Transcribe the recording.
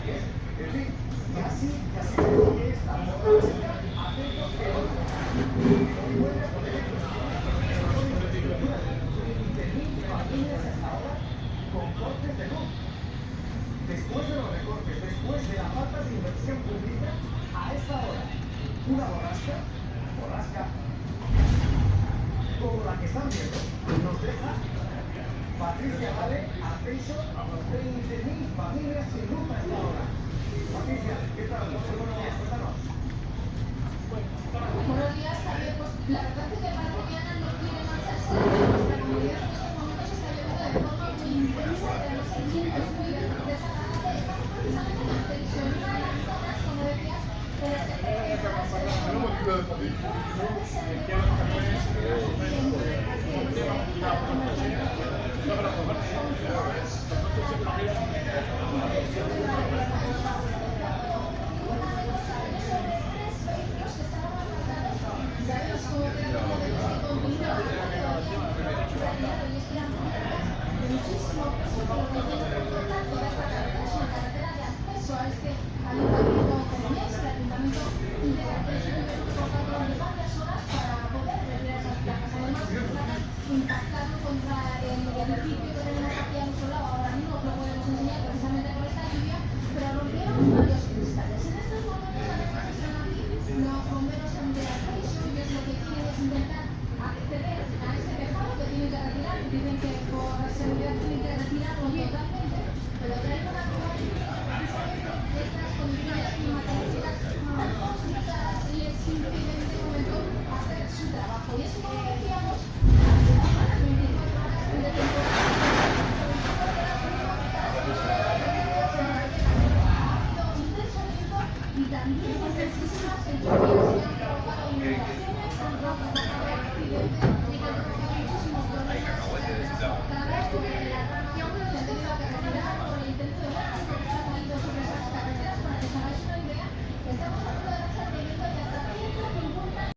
En fin, casi creo que esta música atentos que hoy vuelve a poner en familias hasta ahora con cortes de luz. Después de los recortes, después de la falta de inversión pública, a esta hora, una borrasca como la que están viendo, nos deja Patricia Vale, ascenso a los 20.000 familias sin luz a esta hora. Patricia, ¿qué tal? Buenos días, cuéntanos. Buenos días, Javier. Pues la verdad es que Valenciana no quiere marcharse. Nuestra comunidad en estos momentos está lloviendo de forma muy intensa, tenemos vientos muy desagradables. Estamos precisamente en la televisión, una de las zonas, como decías, en las que impactando contra el edificio que tenemos aquí a nuestro lado. Ahora mismo lo podemos enseñar precisamente por esta lluvia, pero rompieron varios cristales. En estos momentos además están aquí los bomberos de ascenso y ellos lo que quieren es intentar acceder a este tejado que tienen que retirar. Dicen que por seguridad tienen que retirarlo totalmente, pero traen una precisamente estas condiciones climatológicas tan complicadas les impiden de momento hacer su trabajo. Y es como decíamos, y también intensísimas lluvias que han provocado inundaciones, han provocado accidentes.